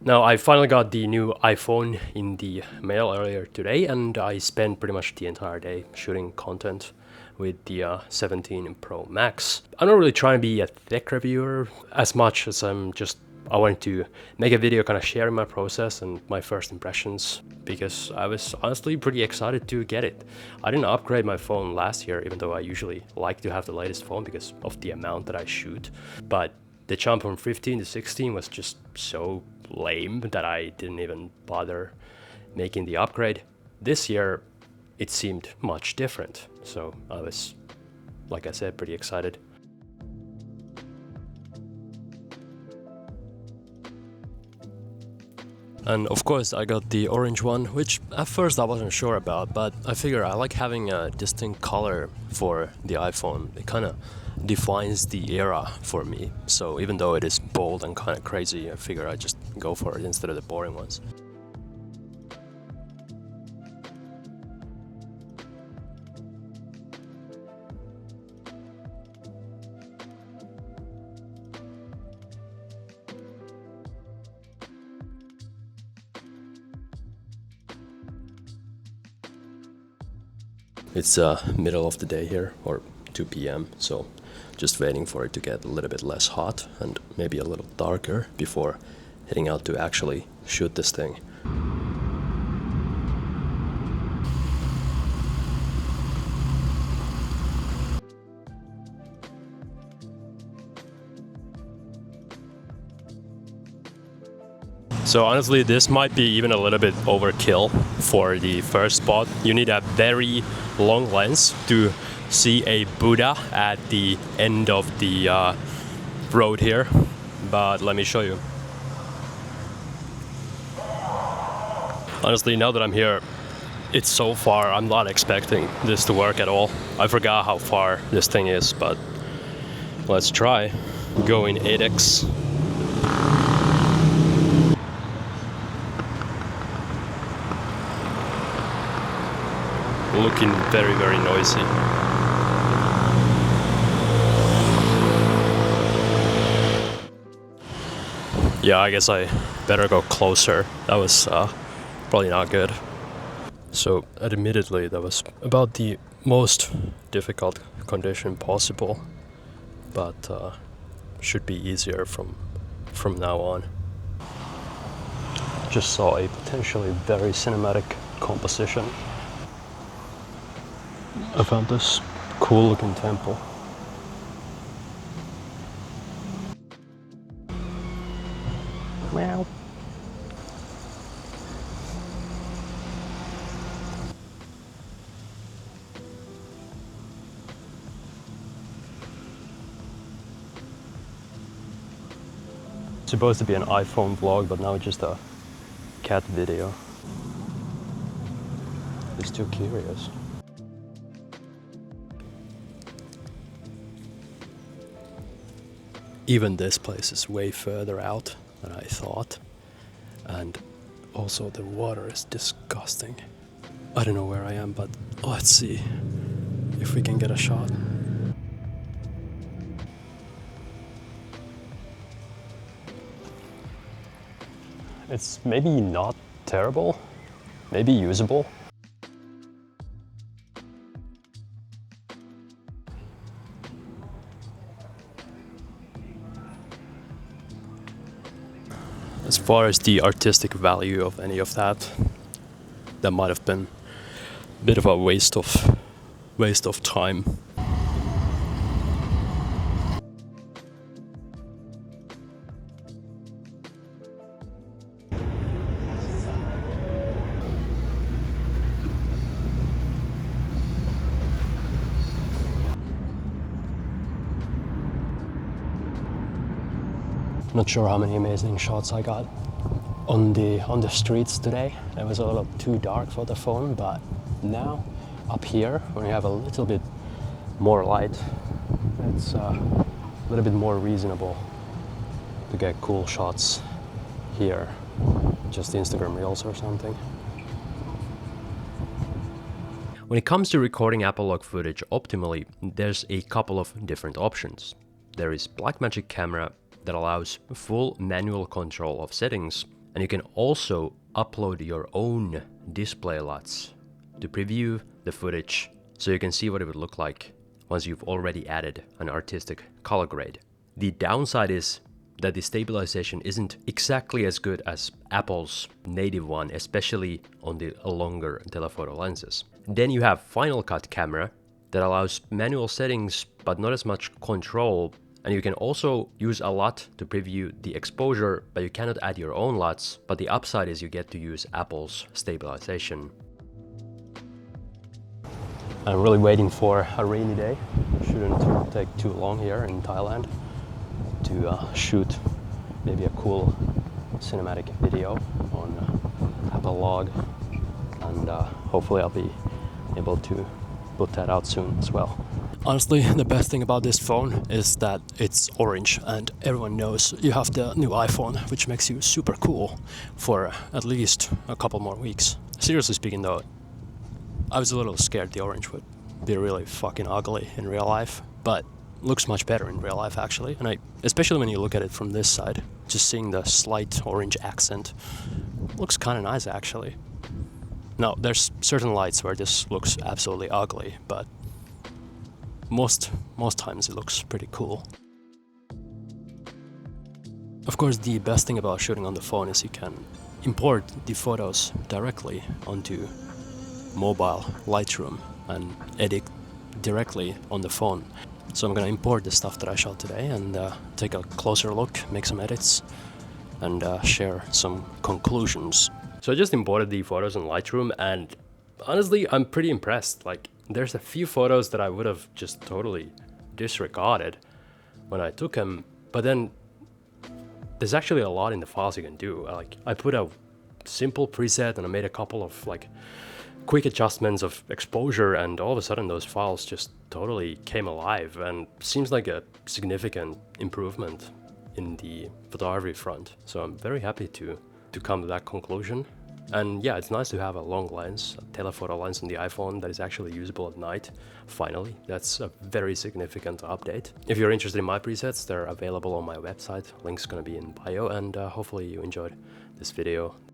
Now, I finally got the new iPhone in the mail earlier today, and I spent pretty much the entire day shooting content with the 17 Pro Max. I'm not really trying to be a tech reviewer as much as I wanted to make a video kind of sharing my process and my first impressions, because I was honestly pretty excited to get it. I didn't upgrade my phone last year, even though I usually like to have the latest phone because of the amount that I shoot. But the jump from 15 to 16 was just so lame that I didn't even bother making the upgrade. This year, it seemed much different. So I was, like I said, pretty excited. And of course I got the orange one, which at first I wasn't sure about, but I figure I like having a distinct color for the iPhone. It kind of defines the era for me. So even though it is bold and kind of crazy, I figure I just go for it instead of the boring ones. It's middle of the day here, or 2 p.m, so just waiting for it to get a little bit less hot and maybe a little darker before heading out to actually shoot this thing. So honestly, this might be even a little bit overkill for the first spot. You need a very long lens to see a Buddha at the end of the road here, but let me show you. Honestly, now that I'm here, it's so far, I'm not expecting this to work at all. I forgot how far this thing is, but let's try. Go in 8x. Looking very, very noisy. Yeah, I guess I better go closer. That was probably not good. So, admittedly, that was about the most difficult condition possible, but should be easier from now on. Just saw a potentially very cinematic composition. I found this cool looking temple. Meow. It's supposed to be an iPhone vlog, but now it's just a cat video. It's too curious. Even this place is way further out than I thought. And also the water is disgusting. I don't know where I am, but let's see if we can get a shot. It's maybe not terrible, maybe usable. As far as the artistic value of any of that, that might have been a bit of a waste of time. Not sure how many amazing shots I got on the streets today. It was a little too dark for the phone, but now up here, when you have a little bit more light, it's a little bit more reasonable to get cool shots here. Just Instagram Reels or something. When it comes to recording Apple log footage optimally, there's a couple of different options. There is Blackmagic Camera that allows full manual control of settings, And you can also upload your own display LUTs to preview the footage so you can see what it would look like once you've already added an artistic color grade. The downside is that the stabilization isn't exactly as good as Apple's native one, especially on the longer telephoto lenses. Then you have Final Cut camera that allows manual settings but not as much control, and you can also use a LUT to preview the exposure, but you cannot add your own LUTs, but the upside is you get to use Apple's stabilization. I'm really waiting for a rainy day. Shouldn't take too long here in Thailand to shoot maybe a cool cinematic video on Apple Log, and hopefully I'll be able to put that out soon as well. Honestly, the best thing about this phone is that it's orange, and everyone knows you have the new iPhone, which makes you super cool for at least a couple more weeks. Seriously speaking though, I was a little scared the orange would be really fucking ugly in real life, but looks much better in real life actually. And especially when you look at it from this side, just seeing the slight orange accent looks kind of nice actually. Now, there's certain lights where this looks absolutely ugly, but most times it looks pretty cool. Of course, the best thing about shooting on the phone is you can import the photos directly onto mobile Lightroom and edit directly on the phone. So I'm gonna import the stuff that I shot today and take a closer look, make some edits, and share some conclusions. So I just imported the photos in Lightroom, and honestly, I'm pretty impressed. Like, there's a few photos that I would have just totally disregarded when I took them, but then there's actually a lot in the files you can do. Like, I put a simple preset and I made a couple of like quick adjustments of exposure, and all of a sudden those files just totally came alive, and seems like a significant improvement in the photography front. So I'm very happy to come to that conclusion. And yeah, it's nice to have a long lens, a telephoto lens on the iPhone that is actually usable at night. Finally, that's a very significant update. If you're interested in my presets, they're available on my website. Link's gonna be in bio, and hopefully you enjoyed this video.